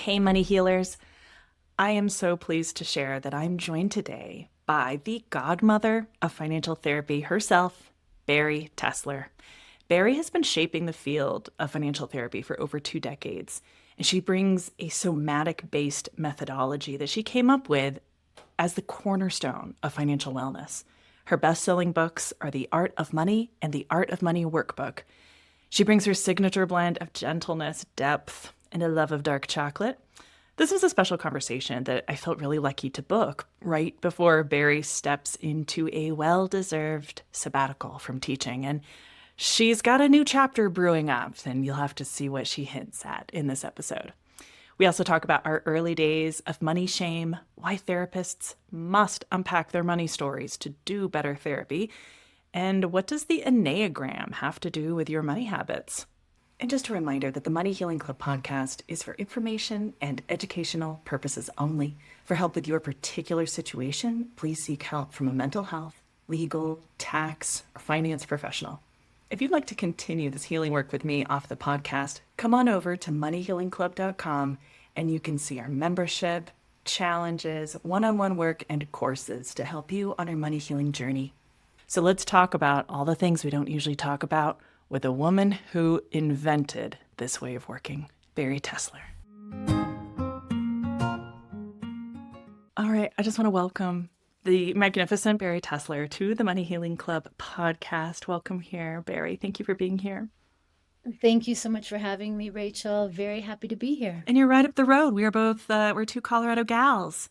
Hey, money healers. I am so pleased to share that I'm joined today by the godmother of financial therapy herself, Bari Tessler. Bari has been shaping the field of financial therapy for over 2 decades, and she brings a somatic-based methodology that she came up with as the cornerstone of financial wellness. Her best-selling books are The Art of Money and The Art of Money Workbook. She brings her signature blend of gentleness, depth, and a love of dark chocolate. This was a special conversation that I felt really lucky to book right before Bari steps into a well-deserved sabbatical from teaching. And she's got a new chapter brewing up, and you'll have to see what she hints at in this episode. We also talk about our early days of money shame, why therapists must unpack their money stories to do better therapy, and what does the Enneagram have to do with your money habits? And just a reminder that the Money Healing Club podcast is for information and educational purposes only. For help with your particular situation, please seek help from a mental health, legal, tax, or finance professional. If you'd like to continue this healing work with me off the podcast, come on over to moneyhealingclub.com and you can see our membership, challenges, one-on-one work, and courses to help you on your money healing journey. So let's talk about all the things we don't usually talk about with a woman who invented this way of working, Bari Tessler. All right, I just want to welcome the magnificent Bari Tessler to the Money Healing Club podcast. Welcome here, Bari. Thank you for being here. Thank you so much for having me, Rachel. Very happy to be here. And you're right up the road. We are both, we're two Colorado gals.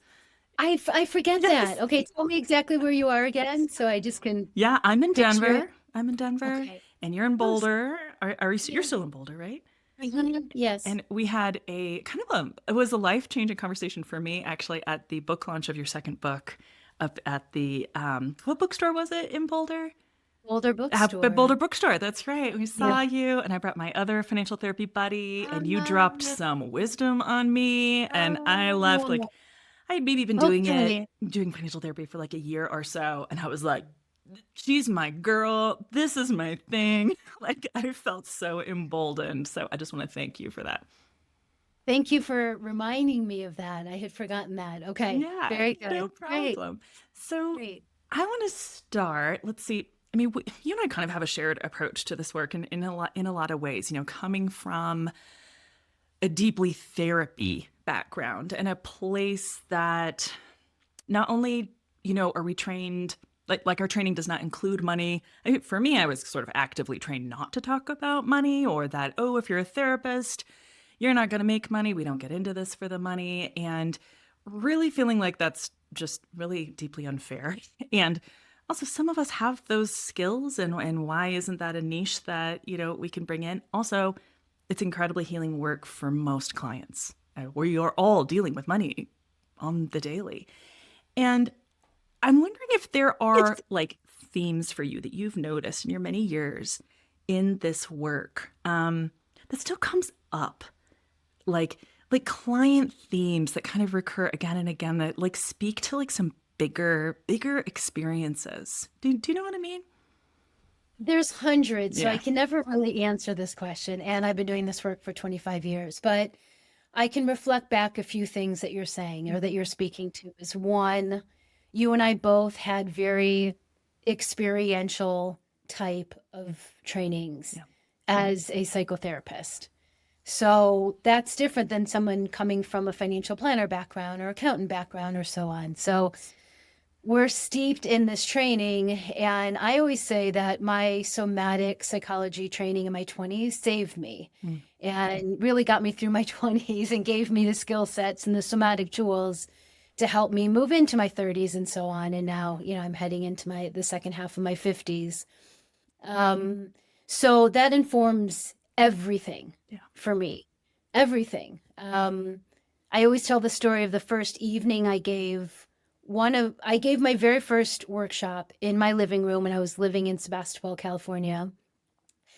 I forget that. Okay, tell me exactly where you are again, so I just can. Yeah, I'm in picture Denver. it. I'm in Denver, Okay. and you're in Boulder. Are you? You're still in Boulder, right? Yes. And we had a kind of it was a life-changing conversation for me, actually, at the book launch of your second book up at the, what bookstore was it in Boulder? Boulder Bookstore. Boulder Bookstore, that's right. We saw you, and I brought my other financial therapy buddy, and you dropped some wisdom on me, and I left like, I had maybe been doing financial therapy for like a year or so, and I was like, she's my girl. This is my thing. Like, I felt so emboldened. So I just want to thank you for that. Thank you for reminding me of that. I had forgotten that. Okay. Yeah, Very good. no problem. Great. So Great. I want to start. Let's see. I mean, you and I kind of have a shared approach to this work in a lot of ways. You know, coming from a deeply therapy background and a place that not only, you know, are we trained, like our training does not include money. I mean, for me, I was sort of actively trained not to talk about money, or that, oh, if you're a therapist, you're not going to make money. We don't get into this for the money. And really feeling like that's just really deeply unfair. And also, some of us have those skills, and why isn't that a niche that, you know, we can bring in? Also, it's incredibly healing work for most clients. We are all dealing with money on the daily. And I'm wondering if there are like themes for you that you've noticed in your many years in this work that still comes up, like client themes that kind of recur again and again that like speak to like some bigger experiences. Do you know what I mean? There's hundreds, so Yeah. I can never really answer this question. And I've been doing this work for 25 years, but I can reflect back a few things that you're saying or that you're speaking to. Is one, you and I both had very experiential type of trainings as a psychotherapist. So that's different than someone coming from a financial planner background or accountant background or so on. So we're steeped in this training. And I always say that my somatic psychology training in my 20s saved me and really got me through my 20s and gave me the skill sets and the somatic tools to help me move into my 30s and so on. And now, you know, I'm heading into the second half of my 50s. So that informs everything for me, everything. I always tell the story of the first evening I gave my very first workshop in my living room when I was living in Sebastopol, California,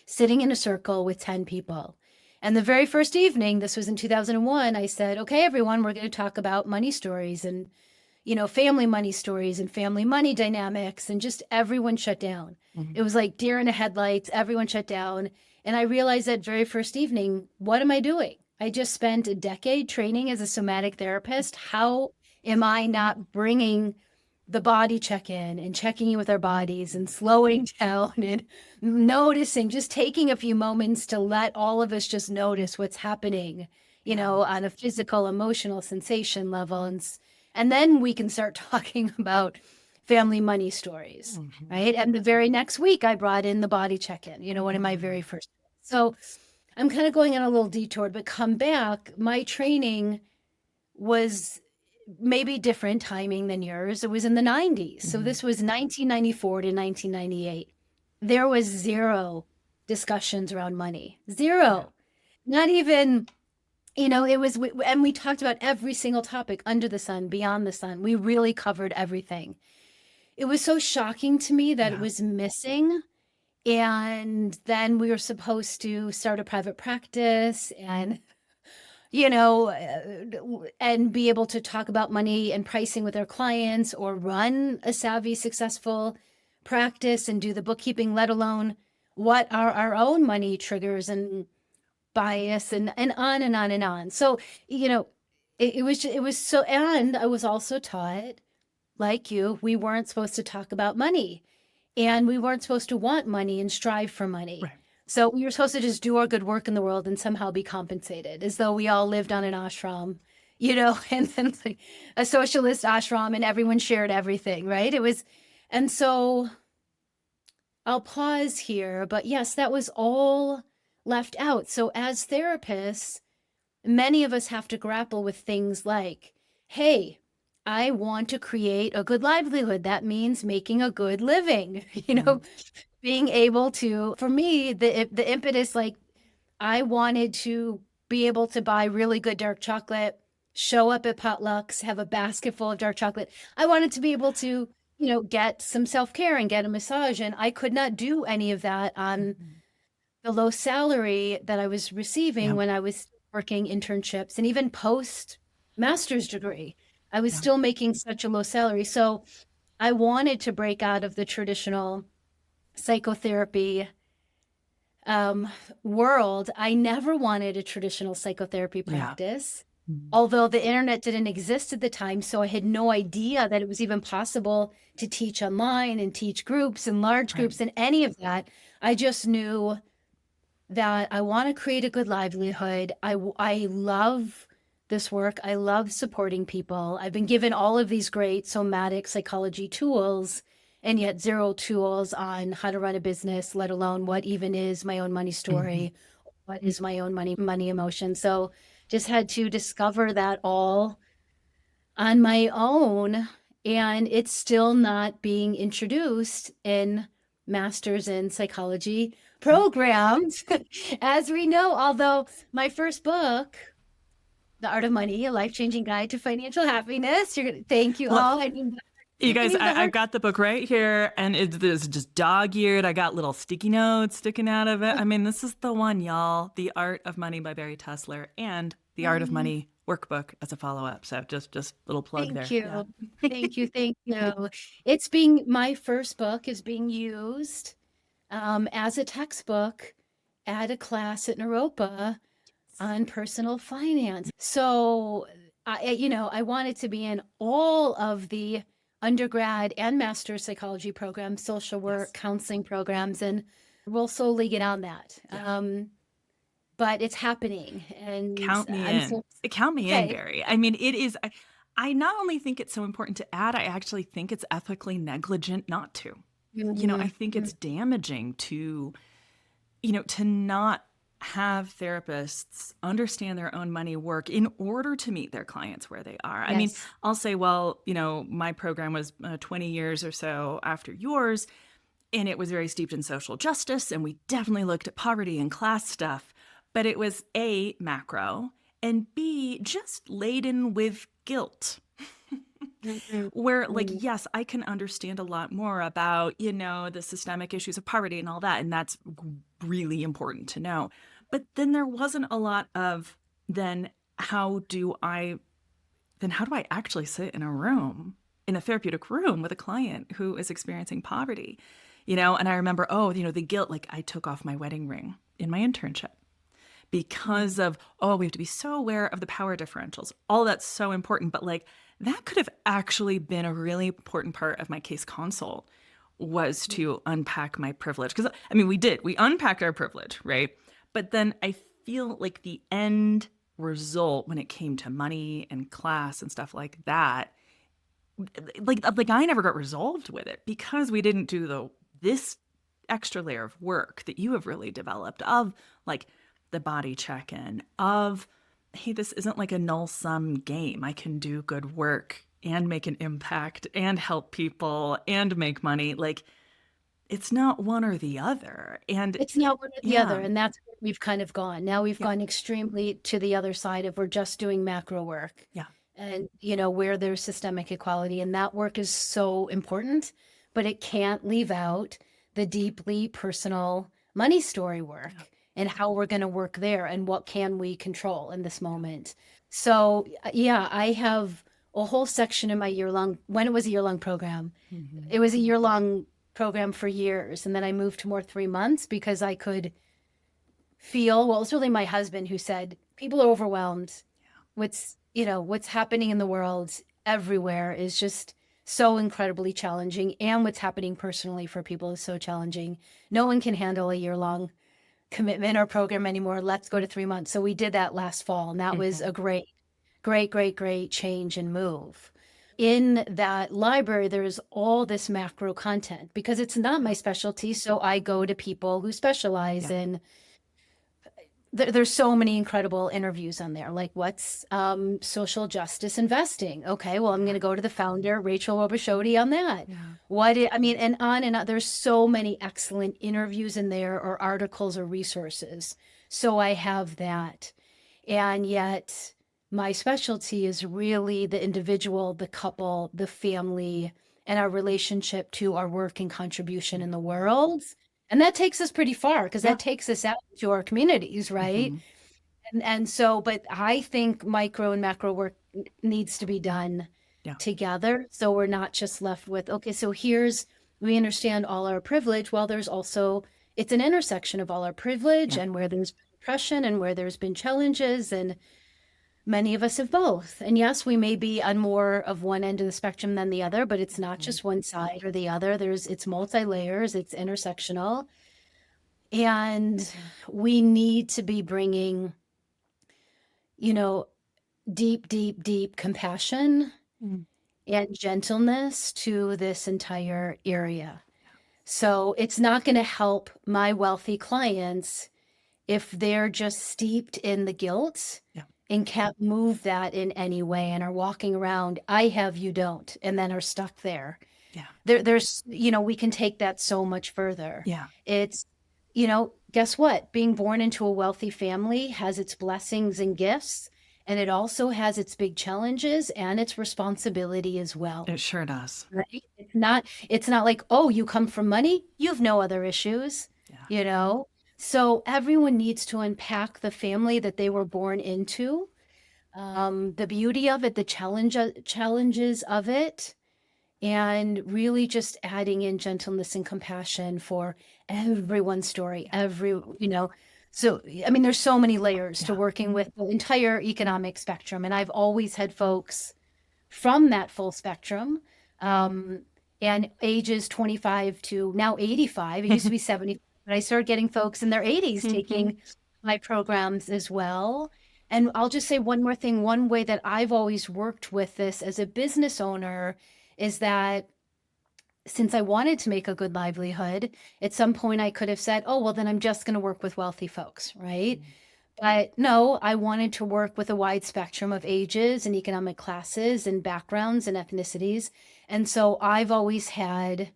sitting in a circle with 10 people. And the very first evening, this was in 2001, I said, okay, everyone, we're going to talk about money stories and, you know, family money stories and family money dynamics, and just everyone shut down. It was like deer in the headlights, everyone shut down. And I realized that very first evening, what am I doing? I just spent a decade training as a somatic therapist. How am I not bringing the body check in and checking in with our bodies and slowing down and noticing, just taking a few moments to let all of us just notice what's happening, on a physical, emotional sensation level. And then we can start talking about family money stories, right? And the very next week, I brought in the body check in, one of my very first. So I'm kind of going on a little detour, but come back. My training was maybe different timing than yours. It was in the 90s. So this was 1994 to 1998. There was zero discussions around money. Zero. Not even, it was, and we talked about every single topic under the sun, beyond the sun. We really covered everything. It was so shocking to me that it was missing. And then we were supposed to start a private practice and and be able to talk about money and pricing with our clients or run a savvy, successful practice and do the bookkeeping, let alone what are our own money triggers and bias and on and on and on. So, it was so, and I was also taught, like you, we weren't supposed to talk about money and we weren't supposed to want money and strive for money. Right. So we were supposed to just do our good work in the world and somehow be compensated, as though we all lived on an ashram, and then like a socialist ashram and everyone shared everything, right? And so I'll pause here, but yes, that was all left out. So as therapists, many of us have to grapple with things like, hey, I want to create a good livelihood. That means making a good living, being able to, for me, the impetus, like I wanted to be able to buy really good dark chocolate, show up at potlucks, have a basket full of dark chocolate. I wanted to be able to, get some self-care and get a massage. And I could not do any of that on the low salary that I was receiving when I was working internships and even post master's degree. I was still making such a low salary. So I wanted to break out of the traditional psychotherapy world. I never wanted a traditional psychotherapy practice, although the internet didn't exist at the time. So I had no idea that it was even possible to teach online and teach groups and large groups and any of that. I just knew that I want to create a good livelihood. I love this work. I love supporting people. I've been given all of these great somatic psychology tools and yet zero tools on how to run a business, let alone what even is my own money story, what is my own money emotion. So just had to discover that all on my own. And it's still not being introduced in masters in psychology programs, as we know. Although my first book, The Art of Money, A Life-Changing Guide to Financial Happiness. Thank you all. You guys, I've got the book right here, and it's just dog-eared. I got little sticky notes sticking out of it. I mean, this is the one, y'all. The Art of Money by Bari Tessler and The Art of Money workbook as a follow-up. So just little plug there. Thank you. Yeah. Thank you. Thank you. My first book is being used as a textbook at a class at Naropa on personal finance. So, I wanted to be in all of the undergrad and master's psychology programs, social work, counseling programs, and we'll slowly get on that. But it's happening, and Count me in. Count me in, Bari. I mean, it is. I not only think it's so important to add, I actually think it's ethically negligent not to. I think it's damaging to not have therapists understand their own money work in order to meet their clients where they are. I mean, I'll say, well, my program was 20 years or so after yours, and it was very steeped in social justice, and we definitely looked at poverty and class stuff, but it was A, macro, and B, just laden with guilt. Where, yes, I can understand a lot more about, the systemic issues of poverty and all that, and that's really important to know. But then there wasn't a lot of, how do I actually sit in a therapeutic room with a client who is experiencing poverty, and I remember, the guilt, like I took off my wedding ring in my internship because of, oh, we have to be so aware of the power differentials. All that's so important. But like that could have actually been a really important part of my case consult was to unpack my privilege. Because I mean, we unpacked our privilege, right? But then I feel like the end result when it came to money and class and stuff like that, like I never got resolved with it because we didn't do this extra layer of work that you have really developed of like the body check-in of, hey, this isn't like a null sum game. I can do good work and make an impact and help people and make money. Like it's not one or the other. And It's not one or the other, yeah, and that's where we've kind of gone. Now we've yeah, gone extremely to the other side of we're just doing macro work. yeah, And, where there's systemic equality, and that work is so important, but it can't leave out the deeply personal money story yeah, work and how we're going to work there and what can we control in this moment. So, yeah, I have a whole section in my year-long, when it was a year-long program, mm-hmm. it was a year-long program for years. And then I moved to more 3 months because I could feel, well, it was really my husband who said, people are overwhelmed. What's happening in the world everywhere is just so incredibly challenging. And what's happening personally for people is so challenging. No one can handle a year-long commitment or program anymore. Let's go to 3 months. So we did that last fall, and that was Mm-hmm. a great, great, great, great change and move. In that library, there's all this macro content because it's not my specialty. So I go to people who specialize Yeah, in there's so many incredible interviews on there. Like, what's social justice investing? Okay, well, I'm going to go to the founder, Rachel Robichodi, on that. yeah, I mean, and on and on. There's so many excellent interviews in there, or articles, or resources. So I have that. And yet, my specialty is really the individual, the couple, the family, and our relationship to our work and contribution in the world. And that takes us pretty far because yeah, that takes us out to our communities, right? mm-hmm. And so, but I think micro and macro work needs to be done Yeah, together. So we're not just left with, okay, so we understand all our privilege. Well, there's also, it's an intersection of all our privilege yeah, and where there's oppression and where there's been challenges. And many of us have both. And yes, we may be on more of one end of the spectrum than the other, but it's not mm-hmm. just one side or the other. It's multi-layers, it's intersectional. And we need to be bringing, you know, deep, deep, deep compassion Mm-hmm. and gentleness to this entire area. So it's not going to help my wealthy clients if they're just steeped in the guilt Yeah, and can't move that in any way and are walking around, I have, you don't, and then are stuck there. yeah, We can take that so much further. yeah, It's, guess what? Being born into a wealthy family has its blessings and gifts, and it also has its big challenges and its responsibility as well. it sure does. Right? It's not like, oh, you come from money, you have no other issues, Yeah, you know? So everyone needs to unpack the family that they were born into, the beauty of it, the challenges of it, and really just adding in gentleness and compassion for everyone's story, yeah, So, I mean, there's so many layers to yeah, working with the entire economic spectrum. And I've always had folks from that full spectrum, um, and ages 25 to now 85. It used to be 70, but I started getting folks in their 80s mm-hmm. taking my programs as well. And I'll just say one more thing. One way that I've always worked with this as a business owner is that since I wanted to make a good livelihood, at some point I could have said, oh, well, then I'm just going to work with wealthy folks, right? But no, I wanted to work with a wide spectrum of ages and economic classes and backgrounds and ethnicities. And so I've always had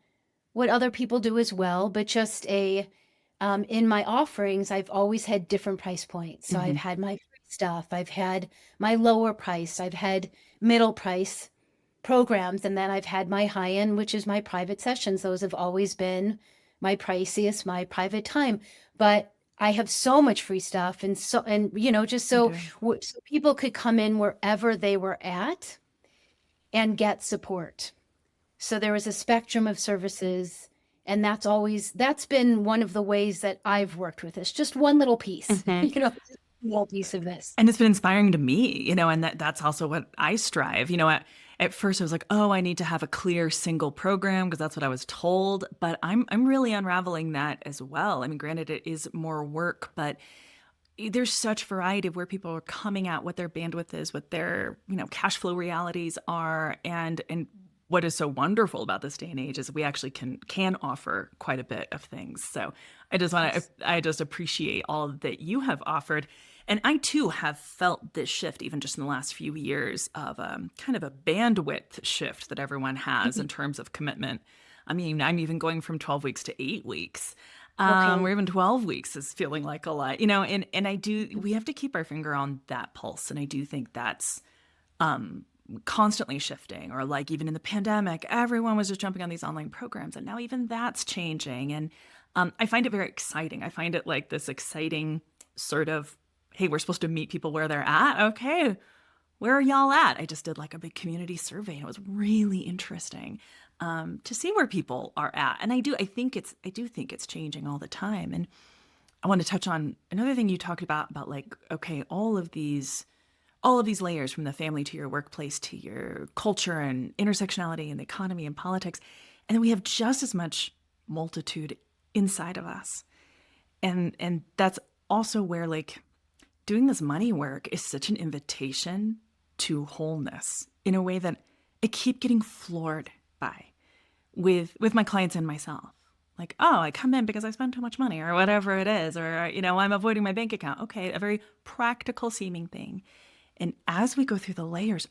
what other people do as well, but just in my offerings, I've always had different price points. So Mm-hmm. I've had my free stuff, I've had my lower price, I've had middle price programs, and then I've had my high end, which is my private sessions. Those have always been my priciest, my private time. But I have so much free stuff, and just You so, do. so people could come in wherever they were at and get support. So there was a spectrum of services And that's been one of the ways that I've worked with this. Just one little piece, Mhm. just a little piece of this. And it's been inspiring to me, and that's also what I strive. At first I was like, oh, I need to have a clear single program because that's what I was told. But I'm really unraveling that as well. I mean, granted, it is more work, but there's such variety of where people are coming at, what their bandwidth is, what their, cash flow realities are, and what is so wonderful about this day and age is we actually can offer quite a bit of things. So Yes. I just appreciate all that you have offered. And I too have felt this shift, even just in the last few years, of kind of a bandwidth shift that everyone has in terms of commitment. I mean, I'm even going from 12 weeks to 8 weeks. Okay. Or even 12 weeks is feeling like a lot, and we have to keep our finger on that pulse. And I do think that's constantly shifting, or like even in the pandemic, everyone was just jumping on these online programs, and now even that's changing. And I find it very exciting. I find it like this exciting sort of, hey, we're supposed to meet people where they're at. Okay, where are y'all at? I just did like a big community survey, and it was really interesting to see where people are at. And I do think it's changing all the time. And I want to touch on another thing you talked about like, okay, all of these layers, from the family to your workplace to your culture and intersectionality and the economy and politics. And then we have just as much multitude inside of us. And that's also where like doing this money work is such an invitation to wholeness in a way that I keep getting floored by with my clients and myself. Like, oh, I come in because I spend too much money or whatever it is, or, I'm avoiding my bank account. Okay, a very practical seeming thing. And as we go through the layers,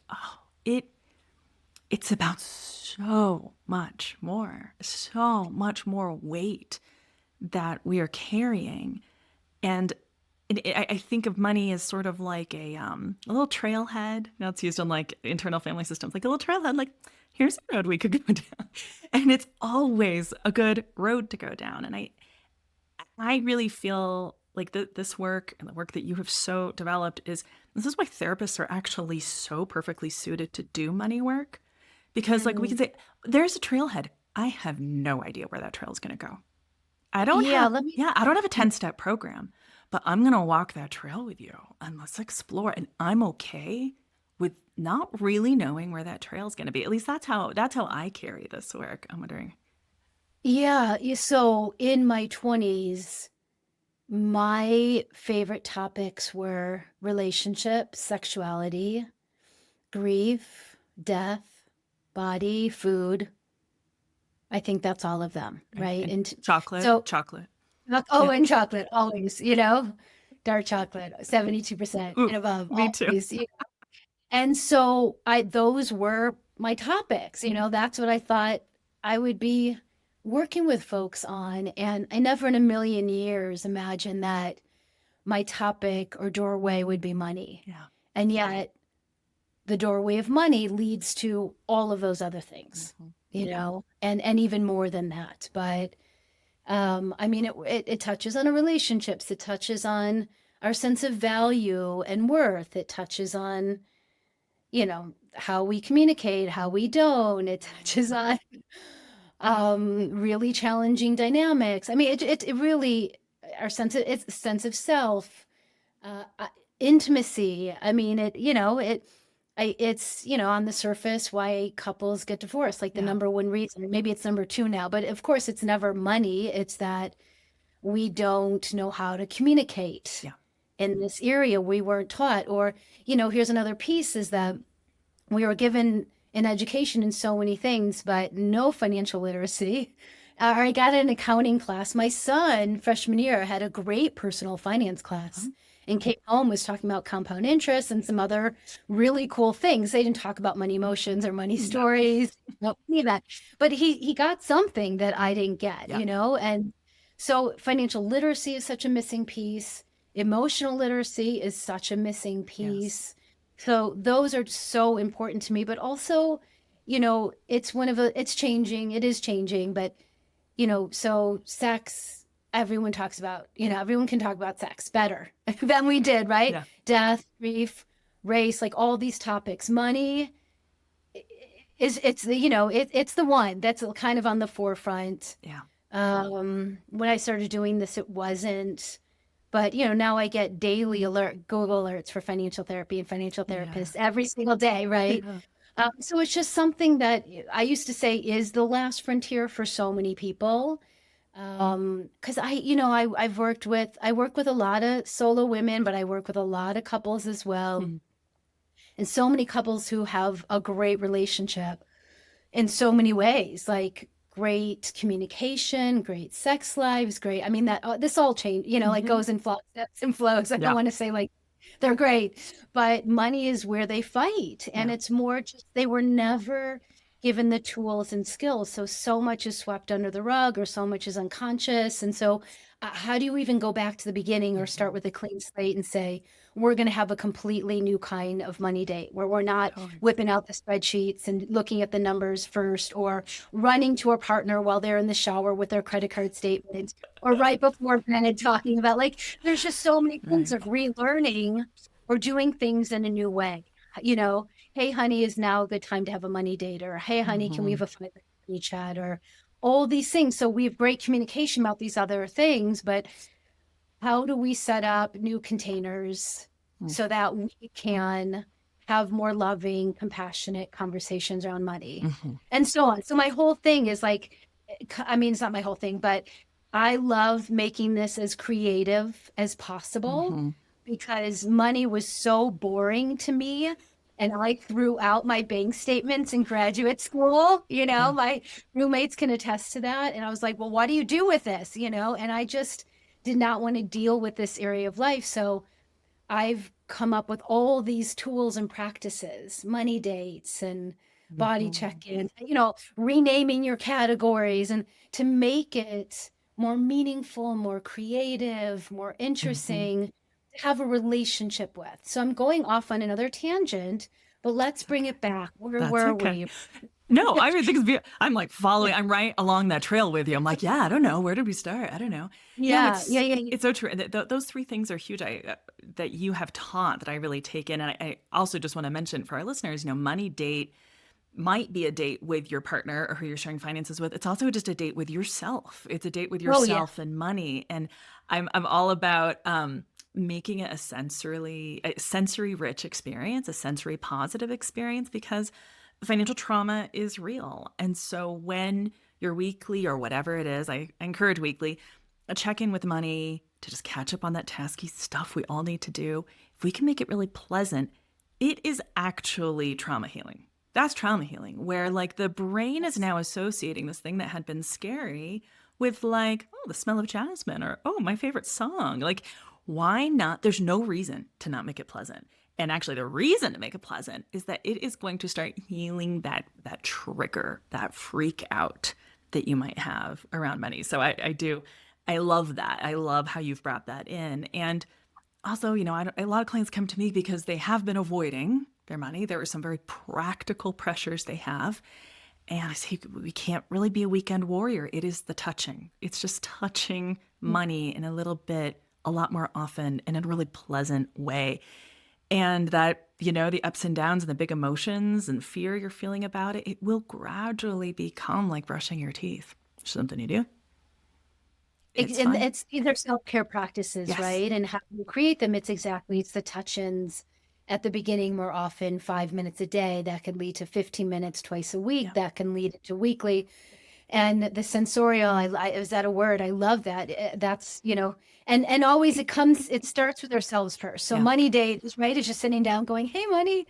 it's about so much more weight that we are carrying. And I think of money as sort of like a little trailhead. Now it's used in like internal family systems, like a little trailhead. Like, here's a road we could go down, and it's always a good road to go down. And I really feel like this work and the work that you have so developed this is why therapists are actually so perfectly suited to do money work, because like we Mhm. can say there's a trailhead. I have no idea where that trail is going to go. Yeah, let me I don't have a 10-step program, but I'm going to walk that trail with you and let's explore. And I'm okay with not really knowing where that trail is going to be. At least that's how I carry this work. I'm wondering. so in my 20s, my favorite topics were relationships, sexuality, grief, death, body, food. I think that's all of them, Right. right? And And chocolate, so, chocolate. oh, Yeah. and chocolate, always, dark chocolate, 72% Ooh, and above, me too. always. And so those were my topics, that's what I thought I would be working with folks on. And I never in a million years imagined that my topic or doorway would be money. Yeah. And yet the doorway of money leads to all of those other things, Mhm. and even more than that. But I mean, it touches on our relationships. It touches on our sense of value and worth. It touches on, how we communicate, how we don't. It touches on really challenging dynamics. I mean, it really it's a sense of self, intimacy. I mean, it's on the surface why couples get divorced, like the Yeah. number one reason. Maybe it's number two now, but of course, it's never money. It's that we don't know how to communicate Yeah. in this area. We weren't taught, or here's another piece: is that we were given an education in so many things, but no financial literacy. I got an accounting class. My son, freshman year, had a great personal finance class Oh, and came home, was talking about compound interest and some other really cool things. They didn't talk about money emotions or money no. stories, no, any of that. But he got something that I didn't get, Yeah. And so financial literacy is such a missing piece. Emotional literacy is such a missing Yes. piece. So those are so important to me, but also, it's changing. It is changing, but so sex, everyone talks about, everyone can talk about sex better than we did, right? Yeah. Death, grief, race, like all these topics. Money it's the one that's kind of on the forefront. Yeah. When I started doing this, it wasn't. But, now I get daily Google alerts for financial therapy and financial Yeah. therapists every single day, right? Yeah. So it's just something that I used to say is the last frontier for so many people. Because I work with a lot of solo women, but I work with a lot of couples as well. Mm. And so many couples who have a great relationship in so many ways, like great communication, great sex lives, great. I mean, that this all change, like Mhm. goes in ebbs and flows. I don't Yeah. want to say like they're great, but money is where they fight. And Yeah. it's more just they were never given the tools and skills. So much is swept under the rug or so much is unconscious. And so, how do you even go back to the beginning or start Mhm. with a clean slate and say, we're going to have a completely new kind of money date where we're not Totally. whipping out the spreadsheets and looking at the numbers first or running to a partner while they're in the shower with their credit card statement or right before bed and talking about like there's just so many things Right. of relearning or doing things in a new way. You know, hey honey, is now a good time to have a money date? Or hey honey, can we have Mhm. a 5 minute money chat? Or all these things. So we have great communication about these other things, but how do we set up new containers Mm. so that we can have more loving, compassionate conversations around money Mhm. and so on? So my whole thing is like, I mean, it's not my whole thing, but I love making this as creative as possible Mhm. because money was so boring to me. And I threw out my bank statements in graduate school. Yeah. My roommates can attest to that. And I was like, well, what do you do with this? And I just did not want to deal with this area of life. So I've come up with all these tools and practices, money dates and body Mhm. check-ins, renaming your categories and to make it more meaningful, more creative, more Mhm. interesting to have a relationship with. So I'm going off on another tangent, but let's That's bring okay. it back. Where That's were okay. we? No, I would think I'm like following. I'm right along that trail with you. I'm like, yeah, I don't know. Where did we start? I don't know. No, Yeah, yeah, yeah, yeah. it's so true. Those three things are huge. That you have taught that I really take in, and I also just want to mention for our listeners, money date might be a date with your partner or who you're sharing finances with. It's also just a date with yourself. It's a date with Oh yeah. yourself and money. And I'm all about making it a sensory rich experience, a sensory positive experience, because financial trauma is real. And so when you're weekly or whatever it is, I encourage weekly, a check in with money to just catch up on that tasky stuff we all need to do. If we can make it really pleasant, it is actually trauma healing. That's trauma healing, where like the brain is Yes. now associating this thing that had been scary with like, oh, the smell of jasmine or oh, my favorite song. Like, why not? There's no reason to not make it pleasant. And actually the reason to make it pleasant is that it is going to start healing that trigger, that freak out that you might have around money. So I love that. I love how you've brought that in. And also, a lot of clients come to me because they have been avoiding their money. There are some very practical pressures they have. And I say, we can't really be a weekend warrior. It is the touching. It's just touching money in a lot more often in a really pleasant way. And that, the ups and downs and the big emotions and fear you're feeling about it, it will gradually become like brushing your teeth. Something you do. It's And fun. it's either self-care practices, Yes. right? And how you create them, it's the touch-ins at the beginning, more often 5 minutes a day. That could lead to 15 minutes twice a week. Yeah. That can lead to weekly. And the sensorial, is that a word? I love that. That's, and always it starts with ourselves first. So Yeah. money date is right, is just sitting down going, hey, money,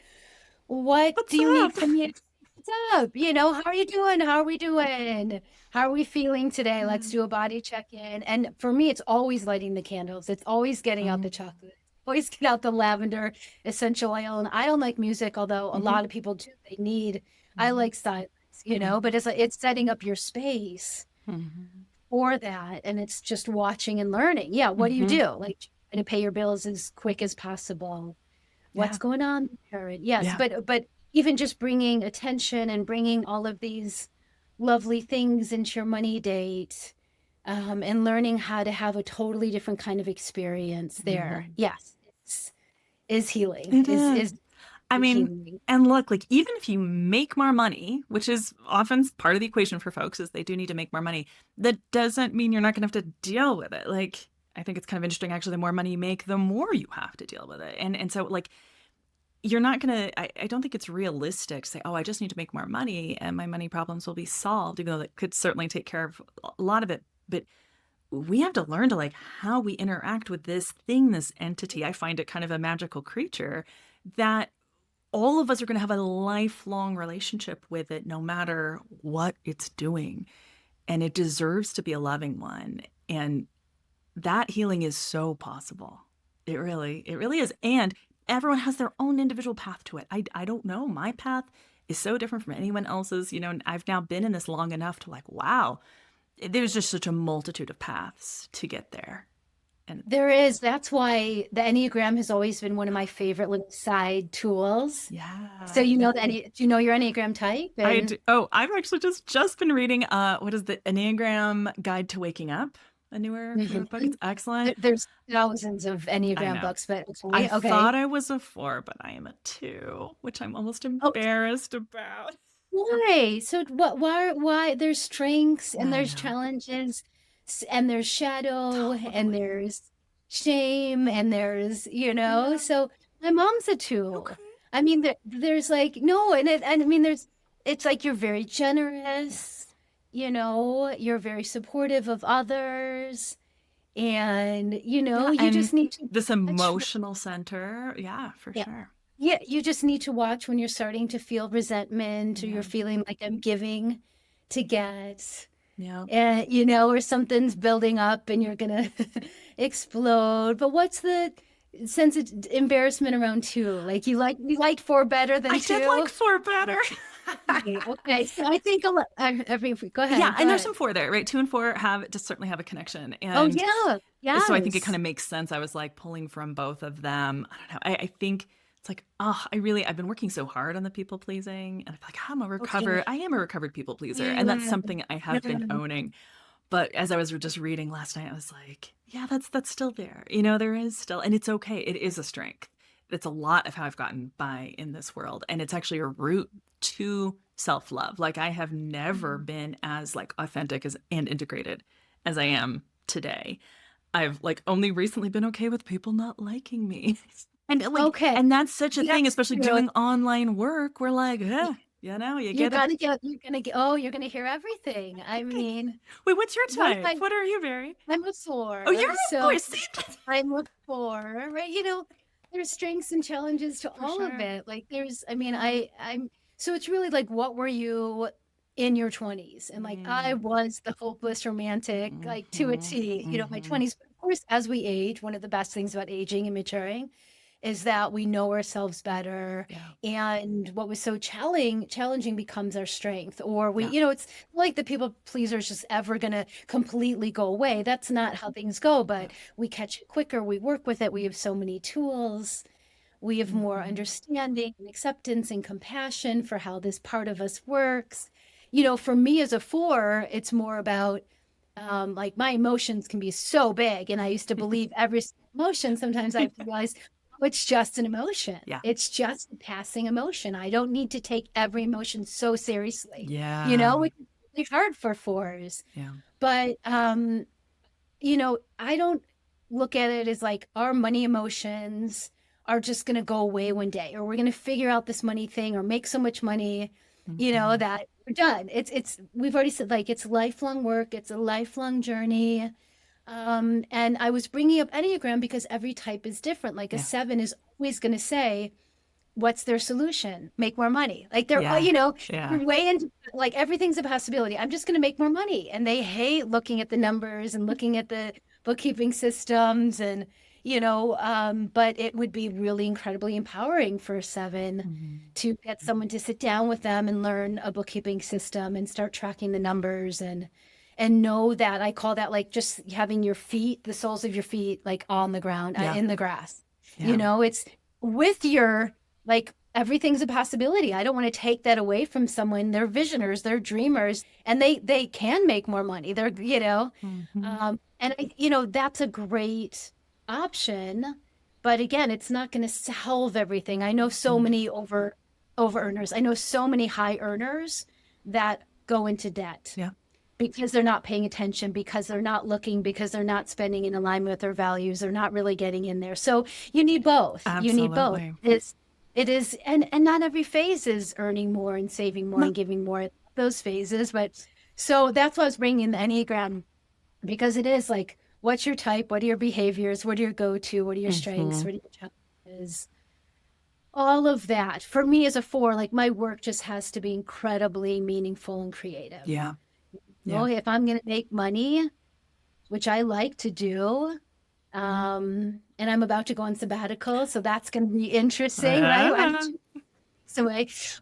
what What's do you need up? from me? What's up? How are you doing? How are we doing? How are we feeling today? Let's Yeah. do a body check-in. And for me, it's always lighting the candles. It's always getting out the Um, chocolate. Always get out the lavender essential oil. And I don't like music, although a mhm, lot of people do. I mhm, like silence, but mhm, it's setting up your space mhm, for that. And it's just watching and learning. Yeah. What do you mhm. do? Like trying to pay your bills as quick as possible. What's Yeah. going on there? And yes, Yeah. but even just bringing attention and bringing all of these lovely things into your money date, and learning how to have a totally different kind of experience there. Mhm. Yes, it's is healing. It is. Is I mean, healing. and look, like even if you make more money, which is often part of the equation for folks, is they do need to make more money, that doesn't mean you're not going to have to deal with it. Like, I think it's kind of interesting, actually, the more money you make, the more you have to deal with it. And so, like, you're not going to, I don't think it's realistic to say, oh, I just need to make more money and my money problems will be solved, even though that could certainly take care of a lot of it. But we have to learn to like how we interact with this thing, this entity. I find it kind of a magical creature that all of us are going to have a lifelong relationship with it, no matter what it's doing. And it deserves to be a loving one. And that healing is so possible. It really is. And everyone has their own individual path to it. I don't know. My path is so different from anyone else's, and I've now been in this long enough to like, wow, there's just such a multitude of paths to get there. And There is. That's why the Enneagram has always been one of my favorite little side tools. So yeah. you know do you know your Enneagram type? I And do. Oh, I've actually just been reading what is the Enneagram Guide to Waking Up, a newer book. Mhm. It's excellent. There's thousands of I Enneagram know. books, but I okay, okay. thought I was a 4, but I am a 2, which I'm almost Oh, embarrassed about. why? So why there's strengths and I there's know. challenges and there's shadow and Totally. there's shame and there's, Yeah. so my mom's a two. Okay. I mean, there's like, no, and I mean, it's like you're very generous, you're very supportive of others, and, Yeah, you and just need to this watch. emotional center. Yeah, for Yeah. sure. Yeah, you just need to watch when you're starting to feel resentment or you're Yeah. feeling like I'm giving to get, Yeah. and or something's building up and you're gonna explode. But what's the sense of embarrassment around two? Like you liked four better I than did like two? 4 better. Okay, okay. So I think a lot. I mean, go Yeah, ahead, go and there's ahead. some 4 there, right? 2 and 4 have just certainly have a connection. Oh And yeah, so I think it kind yes. of makes sense. I was like pulling from both of them. I don't know. I think it's like, oh, I've been working so hard on the people pleasing. And I feel like Okay. I am a recovered people pleaser. And that's Yeah. something I have been owning. But as I was just reading last night, I was like, yeah, that's still there. There is still, and it's okay. It is a strength. It's a lot of how I've gotten by in this world. And it's actually a route to self-love. Like I have never been as like authentic as and integrated as I am today. I've like only recently been okay with people not liking me. And like, Okay. and that's such a thing, That's especially true. doing online work. We're like, you You're get it. gonna get, you're gonna hear everything. I Okay. mean, Wait, what's your one of type? my, What are you, Barry? I'm a Oh, you're four, a so four. See? I'm a four, right? There's strengths and challenges to For all of sure. it. Like I mean, Yeah. so it's really like, what were you in your 20s? And like, I Mm. was the hopeless romantic, like to a Mm-hmm. T, my Mm-hmm. 20s. But of course, as we age, one of the best things about aging and maturing is that we know ourselves better, Yeah. and what was so challenging becomes our strength. Or Yeah. it's like the people pleaser is just ever going to completely go away. That's not how things go, Yeah. but we catch it quicker, we work with it, we have so many tools, we have more Mm-hmm. understanding and acceptance and compassion for how this part of us works. For me as a four, it's more about like my emotions can be so big, and I used to believe every emotion. Sometimes I realize, oh, it's just an emotion. Yeah. It's just a passing emotion. I don't need to take every emotion so seriously. Yeah. Which is really hard for fours. Yeah. But I don't look at it as like our money emotions are just going to go away one day, or we're going to figure out this money thing or make so much money, Mm-hmm. that we're done. It's we've already said, like, it's lifelong work, it's a lifelong journey. And I was bringing up Enneagram because every type is different. Like a Yeah. 7 is always going to say, what's their solution? Make more money. Like they're, Yeah. Yeah. you're way into, like, everything's a possibility. I'm just going to make more money. And they hate looking at the numbers and looking at the bookkeeping systems and, but it would be really incredibly empowering for a 7 Mm-hmm. to get someone to sit down with them and learn a bookkeeping system and start tracking the numbers and know that, I call that like just having your feet, the soles of your feet, like on the ground, Yeah. in the grass. Yeah. It's with your, like, everything's a possibility. I don't want to take that away from someone. They're visioners, they're dreamers, and they can make more money. Mm-hmm. And that's a great option. But again, it's not going to solve everything. I know so many over earners. I know so many high earners that go into debt Yeah. because they're not paying attention, because they're not looking, because they're not spending in alignment with their values. They're not really getting in there. So you need both. You need both. Absolutely. It is, and not every phase is earning more and saving more No. and giving more. Those phases, but so that's why I was bringing in the Enneagram, because it is like, what's your type? What are your behaviors? What are your go-to? What are your strengths? What are your challenges? All of that. For me as a 4, like my work just has to be incredibly meaningful and creative. Yeah. Well, Yeah. if I'm going to make money, which I like to do, and I'm about to go on sabbatical, so that's going to be interesting, right? Ah.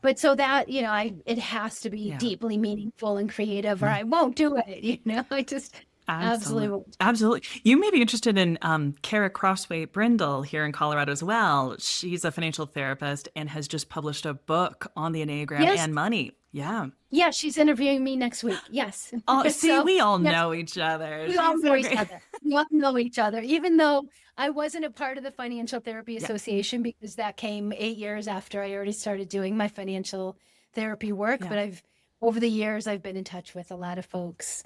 But so that, it has to be Yeah. deeply meaningful and creative, or I won't do it. I just absolutely Absolutely. won't. Absolutely. You may be interested in Kara Crossway Brindle here in Colorado as well. She's a financial therapist and has just published a book on the Enneagram Yes. and money. Yeah. Yeah, she's interviewing me next week. Yes. Oh, see, So, we all yes, know each other. we all She's know so each great. other. We all know each other, even though I wasn't a part of the Financial Therapy Yeah. Association, because that came 8 years after I already started doing my financial therapy work. Yeah. But over the years, I've been in touch with a lot of folks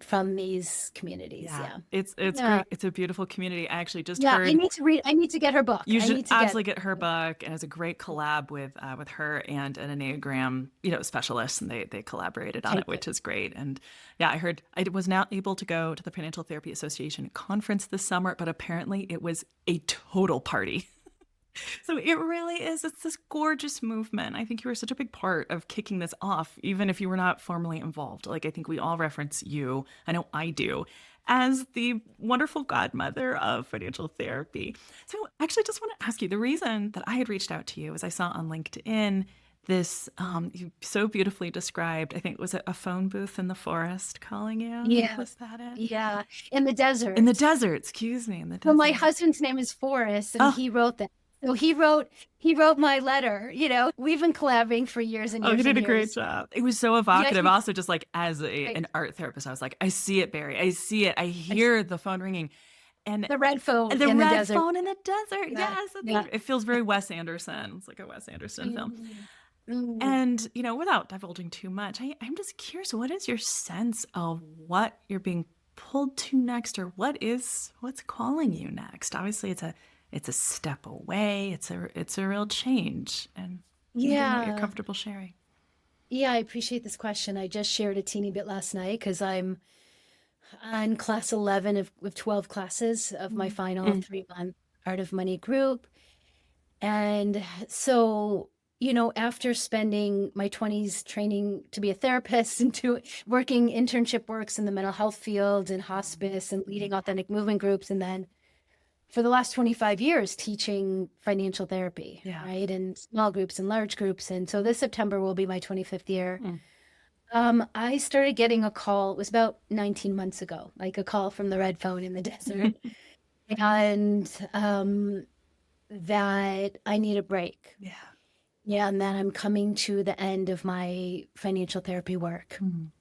from these communities. Yeah. Yeah. It's Yeah. great. It's a beautiful community. I actually just Yeah. I heard need to read, I need to get her book. you I should need to get absolutely get her book, and it's a great collab with her and an Enneagram, specialist, and they collaborated on Okay, it, good. which is great. And yeah, I heard I was not able to go to the Financial Therapy Association conference this summer, but apparently it was a total party. So it really is. It's this gorgeous movement. I think you were such a big part of kicking this off, even if you were not formally involved. Like, I think we all reference you, I know I do, as the wonderful godmother of financial therapy. So I actually just want to ask you, the reason that I had reached out to you is I saw on LinkedIn this you so beautifully described, I think, was it a phone booth in the forest calling you? Yeah. Was that it? Yeah. In the desert. In the desert, excuse me, in the Well, my desert. husband's name is Forrest, and Oh, he wrote that. So he wrote my letter. We've been collaborating for years and oh, he years did and a great years. job. It was so Yeah, evocative. Also, just like as right. an art therapist, I was like, I see it, Barry. I see it. I I s- hear the phone ringing, and the red phone the in the red desert. phone in the desert. Yeah, Yes, yeah. it feels very Wes Anderson. It's like a Wes Anderson film. Mm, mm. And without divulging too much, I'm just curious. What is your sense of what you're being pulled to next, or what's calling you next? Obviously, it's a step away. It's a real change, and I don't know what you're Yeah, comfortable sharing. yeah. I appreciate this question. I just shared a teeny bit last night because I'm on class 11 of 12 classes of my final Mm. 3-month Art of Money group. And so, after spending my 20s training to be a therapist and working internship works in the mental health field and hospice and leading authentic movement groups, and then for the last 25 years teaching financial therapy, Yeah. right? In small groups and large groups. And so this September will be my 25th year. Mm. I started getting a call, it was about 19 months ago, like a call from the red phone in the desert. And that I need a break. Yeah. Yeah, and that I'm coming to the end of my financial therapy work. Mm.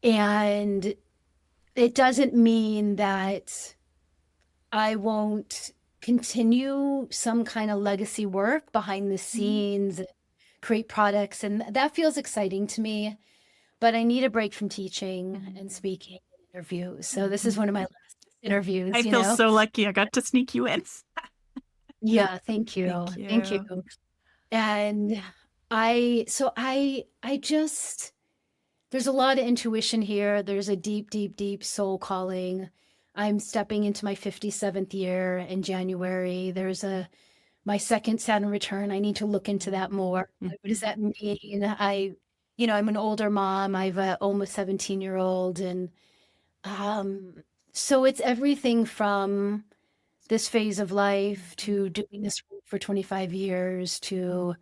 And it doesn't mean that I won't continue some kind of legacy work behind the scenes, create products, and that feels exciting to me. But I need a break from teaching and speaking and interviews. So this is one of my last interviews, I feel so lucky I got to sneak you in. Yeah, thank you. Thank Thank you. you. And I just, there's a lot of intuition here. There's a deep, deep, deep soul calling. I'm stepping into my 57th year in January. My second Saturn return. I need to look into that more. Mm. What does that mean? I'm an older mom. I have a almost 17-year-old. And so it's everything from this phase of life to doing this for 25 years to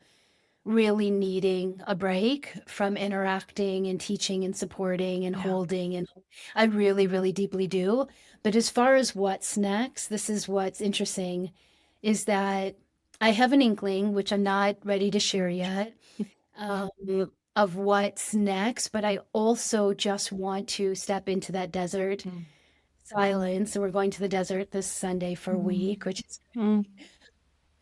really needing a break from interacting and teaching and supporting and Yeah. holding. And I really, really deeply do. But as far as what's next, this is what's interesting, is that I have an inkling, which I'm not ready to share yet, um, of what's next. But I also just want to step into that desert, Mm. silence. And we're going to the desert this Sunday for a week, which is Mm.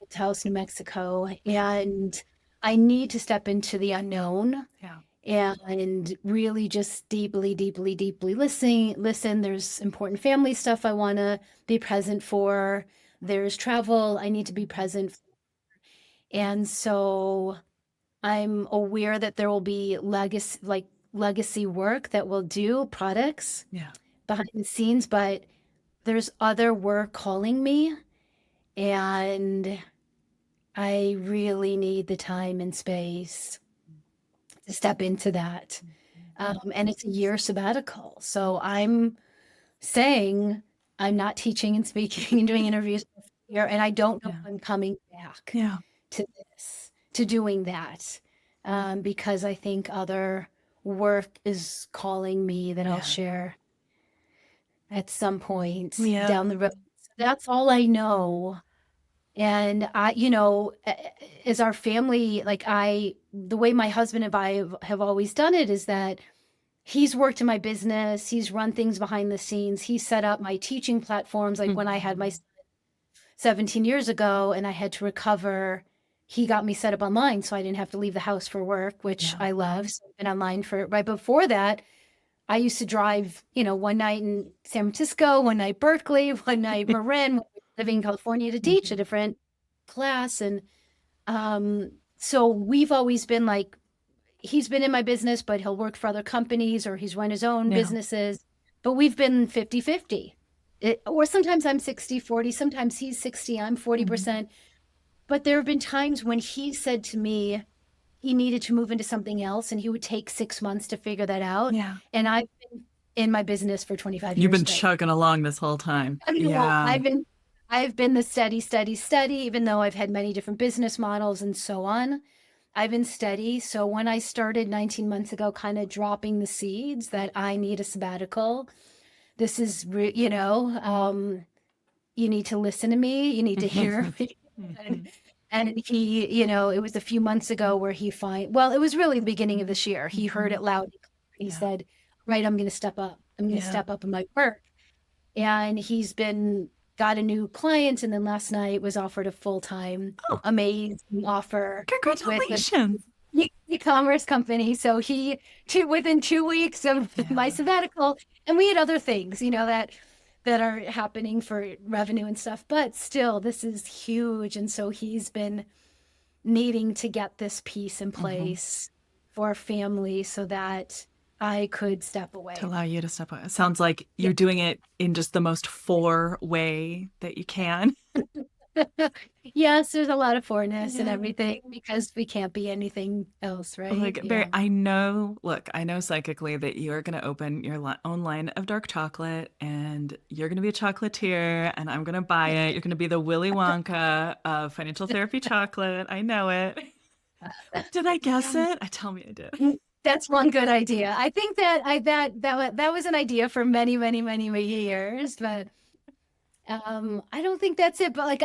Taos, New Mexico. And I need to step into the unknown Yeah. and really just deeply, deeply, deeply listen. There's important family stuff I want to be present for. There's travel I need to be present for. And so I'm aware that there will be legacy work that we'll do, products Yeah. behind the scenes, but there's other work calling me, and I really need the time and space to step into that. And it's a year sabbatical. So I'm saying I'm not teaching and speaking and doing interviews for a year, and I don't know Yeah. if I'm coming back Yeah. to this, to doing that, because I think other work is calling me that I'll Yeah. share at some point Yeah. down the road. So that's all I know. And as our family, the way my husband and I have always done it is that he's worked in my business, he's run things behind the scenes, he set up my teaching platforms. Like when I had my 17 years ago and I had to recover, he got me set up online so I didn't have to leave the house for work, which Yeah. I love. So I've been online for right before that. I used to drive, one night in San Francisco, one night Berkeley, one night Marin, living in California to teach a different class. And so we've always been like, he's been in my business, but he'll work for other companies or he's run his own Yeah. businesses. But we've been 50-50. Or sometimes I'm 60-40, sometimes he's 60, I'm 40%. But there have been times when he said to me he needed to move into something else and he would take 6 months to figure that out. Yeah. And I've been in my business for 25 You've years been straight. chugging along this whole time. I mean, well, Yeah. I've been the steady, steady, steady, even though I've had many different business models and so on. I've been steady. So when I started 19 months ago, kind of dropping the seeds that I need a sabbatical, this is, you need to listen to me. You need to hear me. And he, it was a few months ago where it was really the beginning of this year. He heard it loud. He Yeah. said, right, I'm going to step up. I'm going to Yeah. step up in my work. And got a new client. And then last night was offered a full-time, Oh, amazing offer with congratulations. an e-commerce company. So within 2 weeks of my Yeah. sabbatical, and we had other things, that are happening for revenue and stuff, but still, this is huge. And so he's been needing to get this piece in place for our family so that I could step away. To allow you to step away. It sounds like Yeah. you're doing it in just the most for way that you can. Yes, there's a lot of forness and Yeah. everything because we can't be anything else, right? Like, Barry, Yeah. I know psychically that you are going to open your own line of dark chocolate and you're going to be a chocolatier and I'm going to buy it. You're going to be the Willy Wonka of financial therapy chocolate. I know it. Did I guess it? I tell me I did. That's one good idea. I think that was an idea for many, many, many, many years, but I don't think that's it. But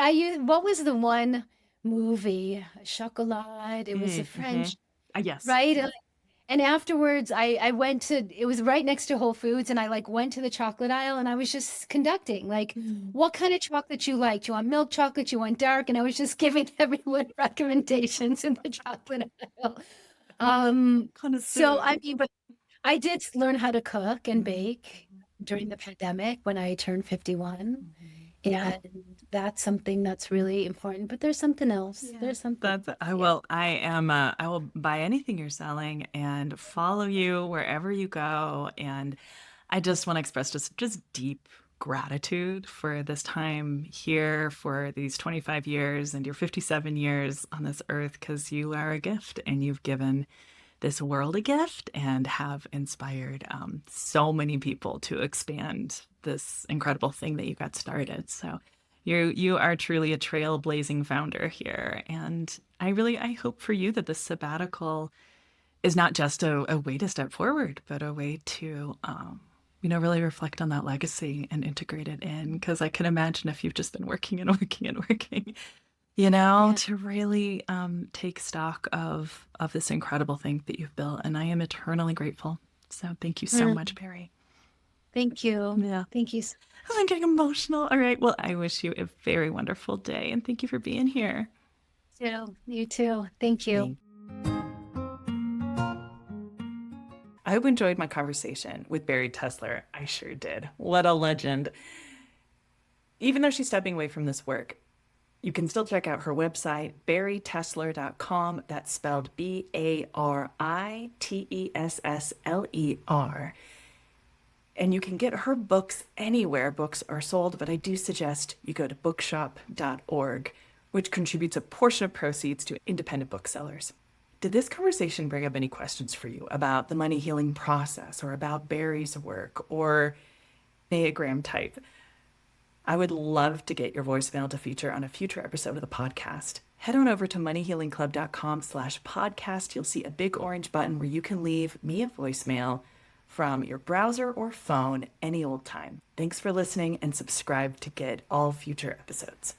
what was the one movie? Chocolat. It was a French, Yes. right? And afterwards, I went to, it was right next to Whole Foods, and I went to the chocolate aisle and I was just conducting, what kind of chocolate you like? Do you want milk chocolate? You want dark? And I was just giving everyone recommendations in the chocolate aisle. So Connoisseur. I mean, but I did learn how to cook and bake during the pandemic when I turned 51. And that's something that's really important. But there's something else. Yeah. There's something. I will buy anything you're selling and follow you wherever you go. And I just want to express just deep gratitude for this time here, for these 25 years and your 57 years on this earth, because you are a gift and you've given this world a gift and have inspired so many people to expand this incredible thing that you got started. So you are truly a trailblazing founder here. And I hope for you that this sabbatical is not just a way to step forward, but a way to really reflect on that legacy and integrate it in. Because I can imagine if you've just been working and working and working, to really take stock of this incredible thing that you've built. And I am eternally grateful. So thank you so much, Bari. Thank you. Yeah. Thank you. Oh, I'm getting emotional. All right. Well, I wish you a very wonderful day and thank you for being here. You too. Thank you. I hope you enjoyed my conversation with Bari Tessler. I sure did. What a legend. Even though she's stepping away from this work, you can still check out her website, baritessler.com. That's spelled Baritessler. And you can get her books anywhere books are sold, but I do suggest you go to bookshop.org, which contributes a portion of proceeds to independent booksellers. Did this conversation bring up any questions for you about the money healing process or about Bari's work or Enneagram type? I would love to get your voicemail to feature on a future episode of the podcast. Head on over to moneyhealingclub.com/podcast. You'll see a big orange button where you can leave me a voicemail from your browser or phone any old time. Thanks for listening and subscribe to get all future episodes.